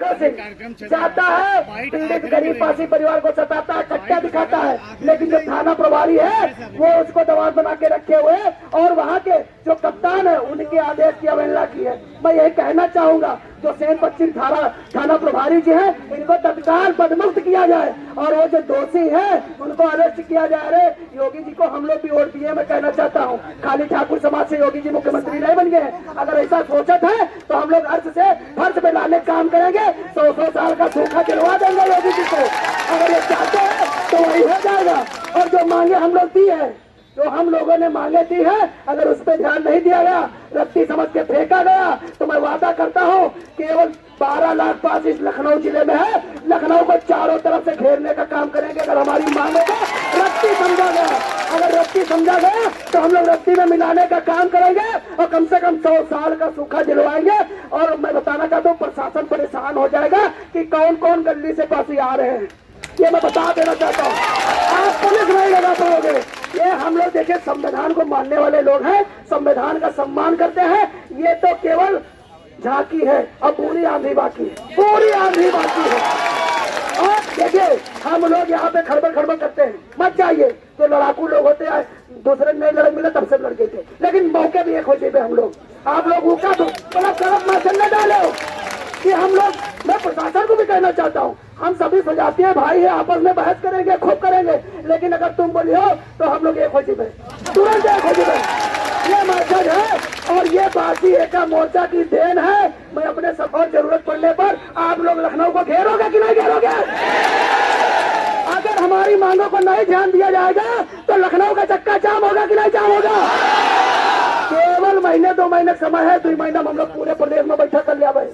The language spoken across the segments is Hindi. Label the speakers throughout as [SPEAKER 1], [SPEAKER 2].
[SPEAKER 1] जाता है, पीड़ित गरीब पासी परिवार को सताता है, कट्टा दिखाता है, लेकिन जो थाना प्रभारी है वो उसको दबाव बना के रखे हुए और वहाँ के जो कप्तान है उनके आदेश की अवहेलना की है। मैं यही कहना चाहूंगा जो सेन पश्चिम थाना प्रभारी जी हैं इनको तत्काल पदमुक्त किया जाए और वो जो दोषी है उनको अरेस्ट किया जाए। अरे योगी जी को हम लोग भी वोट दिए, मैं कहना चाहता हूँ खाली ठाकुर समाज से योगी जी मुख्यमंत्री नहीं बन गए। अगर ऐसा सोचत है तो हम लोग अर्थ से फर्श पे लाने काम करेंगे, 100 साल का सूखा दिलवा देंगे योगी जी को। अगर ये चाहते हैं तो वही हो जाएगा। और जो मांगे हम लोग दी है, जो हम लोगों ने मांगे दी है, अगर उस पर ध्यान नहीं दिया गया, रत्ती समझ के फेंका गया, तो मैं वादा करता हूँ केवल 12 लाख पास इस लखनऊ जिले में है, लखनऊ को चारों तरफ से घेरने का काम करेंगे। अगर हमारी मांगों को रत्ती समझा गया, अगर रत्ती समझा गया तो हम लोग रत्ती में मिलाने का काम करेंगे और कम से कम 100 साल का सूखा दिलवाएंगे। और मैं बताना चाहता हूँ प्रशासन परेशान हो जाएगा कि कौन कौन गली से पासी आ रहे हैं, ये मैं बता देना चाहता हूँ। आप पुलिस नहीं लगा पाओगे। ये हम लोग देखिए संविधान को मानने वाले लोग हैं, संविधान का सम्मान करते हैं। ये तो केवल झांकी है, अब पूरी आंधी बाकी है, पूरी आंधी बाकी है। और देखिए हम लोग यहाँ पे खड़बड़ करते हैं, मत जाइए। जो लड़ाकू लोग होते हैं दूसरे नहीं लड़क मिले तब से लड़के थे, लेकिन मौके भी एक हो जाए हम लोग। आप लोग का तो बड़ा कड़क मैसेज न डालो कि हम लोग, मैं प्रशासन को भी कहना चाहता हूँ हम सभी सजातीय भाई है, आपस में बहस करेंगे, खूब करेंगे, लेकिन अगर तुम बोली हो तो हम लोग एक हो जाए, तुरंत एक हो जाए। ये मैसेज है और ये बाकी एका मोर्चा की देन है। मैं अपने सब और जरूरत पड़ने पर आप लोग लखनऊ को घेरोगे कि नहीं घेरोगे? अगर हमारी मांगों को नहीं ध्यान दिया जाएगा तो लखनऊ का चक्का जाम होगा कि नहीं जाम होगा? केवल महीने 2 महीने समय है, 2 महीना हम लोग पूरे प्रदेश में बैठक कर लिया भाई,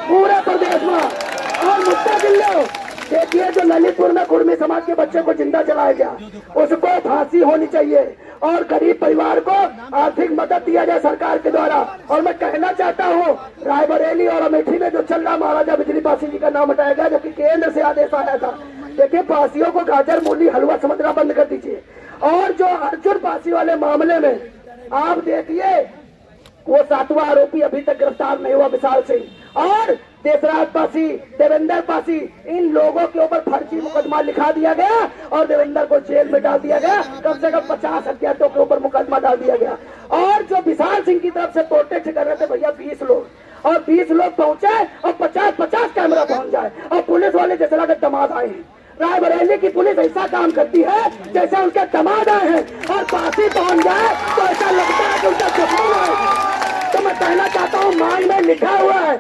[SPEAKER 1] पूरे प्रदेश में। और मुद्दा जिले देखिए जो ललितपुर में कुर्मी समाज के बच्चे को जिंदा जलाया गया, उसको फांसी होनी चाहिए और गरीब परिवार को आर्थिक मदद दिया जाए सरकार के द्वारा। और मैं कहना चाहता हूँ रायबरेली और अमेठी में जो चल रहा महाराजा बिजली पासी जी का नाम हटाया गया, जबकि केंद्र से आदेश आया था। देखिए पासियों को गाजर मूली हलवा समझना बंद कर दीजिए। और जो अर्जुन पासी वाले मामले में आप देखिए वो 7वां आरोपी अभी तक गिरफ्तार नहीं हुआ विशाल सिंह, और देशराज पासी, देवेंद्र पासी, इन लोगों के ऊपर फर्जी मुकदमा लिखा दिया गया और देवेंद्र को जेल में डाल दिया गया। कम से कम 50 हत्यारों के ऊपर मुकदमा डाल दिया गया। और जो विशाल सिंह की तरफ से प्रोटेक्ट कर रहे थे भैया 20 लोग, और 20 लोग पहुंचे और 50 कैमरा पहुंच जाए और पुलिस वाले जैसे लगे दमाद आए हैं। रायबरेली की पुलिस ऐसा काम करती है जैसे उनके दमाद आए हैं और पासी पहुंच जाए तो ऐसा लगता है कि उनका दुश्मन है। तो मैं कहना चाहता हूँ मांग में लिखा हुआ है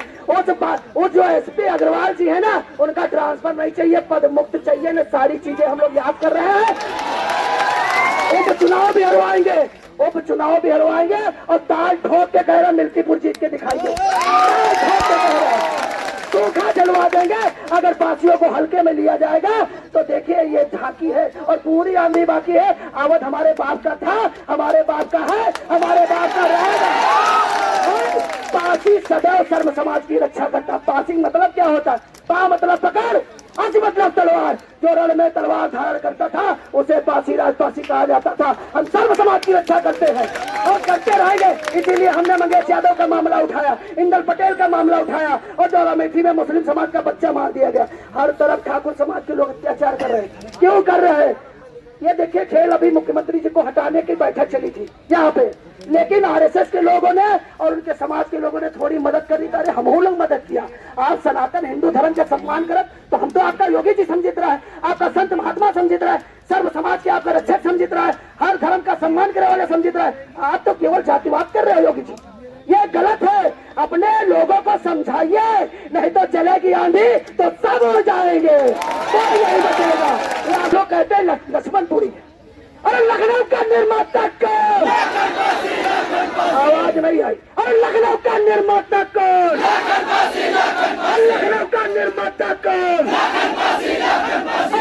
[SPEAKER 1] वो जो एसपी अग्रवाल जी है ना, उनका ट्रांसफर नहीं चाहिए, पद मुक्त चाहिए न। सारी चीजें हम लोग याद कर रहे हैं। उपचुनाव भी हरवाएंगे और ताल ठोक के कह रहे मिल्कीपुर जीत के दिखाएंगे, सूखा जलवा देंगे। अगर पासियों को हल्के में लिया जाएगा तो देखिए ये झांकी है और पूरी आंधी बाकी है। आवत हमारे बाप का था, हमारे बाप का है, हमारे बाप का रहेगा। पासी सदैव सर्व समाज की रक्षा करता। पासी मतलब क्या होता है? पा मतलब पकड़, अज मतलब तलवार। जो रण में तलवार धारण करता था उसे पासी राजपासी कहा जाता था। हम सर्व समाज की रक्षा करते हैं और करते रहेंगे। इसीलिए हमने मंगेश यादव का मामला उठाया, इंदल पटेल का मामला उठाया और जो अमेठी में मुस्लिम समाज का बच्चा मार दिया गया। हर तरफ ठाकुर समाज के लोग अत्याचार कर रहे हैं। क्यों कर रहे हैं? ये देखिए खेल अभी मुख्यमंत्री जी को हटाने की बैठक चली थी यहाँ पे, लेकिन आरएसएस के लोगों ने और उनके समाज के लोगों ने थोड़ी मदद करी। अरे हम लोग मदद किया। आप सनातन हिंदू धर्म का सम्मान करत तो हम तो आपका योगी जी समझित रहा है, आपका संत महात्मा समझित रहा है, सर्व समाज के आपका रक्षक समझित रहा है, हर धर्म का सम्मान करने वाले समझित रहा है। आप तो केवल जातिवाद कर रहे हो योगी जी, ये गलत है। अपने लोगों को समझाइए, नहीं तो चलेगी आंधी तो सब हो जाएंगे, कोई नहीं बचेगा। आप लोग कहते हैं लक्ष्मणपुरी, अरे लखनऊ का निर्माता कौन? आवाज नहीं आई। अरे लखनऊ का निर्माता कौन? लखनऊ का निर्माता कौन?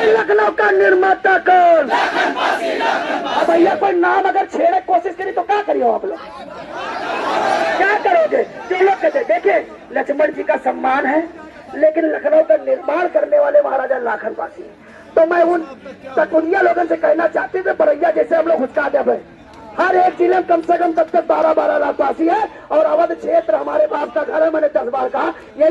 [SPEAKER 1] लखनऊ का निर्माता कौन? अब भैया कोई नाम अगर छेड़े कोशिश करी तो क्या करिए आप लोग? क्या करोगे? जो लोग कहते देखिए लक्ष्मण जी का सम्मान है, लेकिन लखनऊ का निर्माण करने वाले महाराजा लाखन पासी। तो मैं उन तकुरिया लोगों से कहना चाहती थी बरैया जैसे हम लोग घुसका दे भाई। हर एक जिले में कम से कम तब तक 12 लाख पासी है और अवध क्षेत्र हमारे बाप का घर है। मैंने 10 बार कहा यही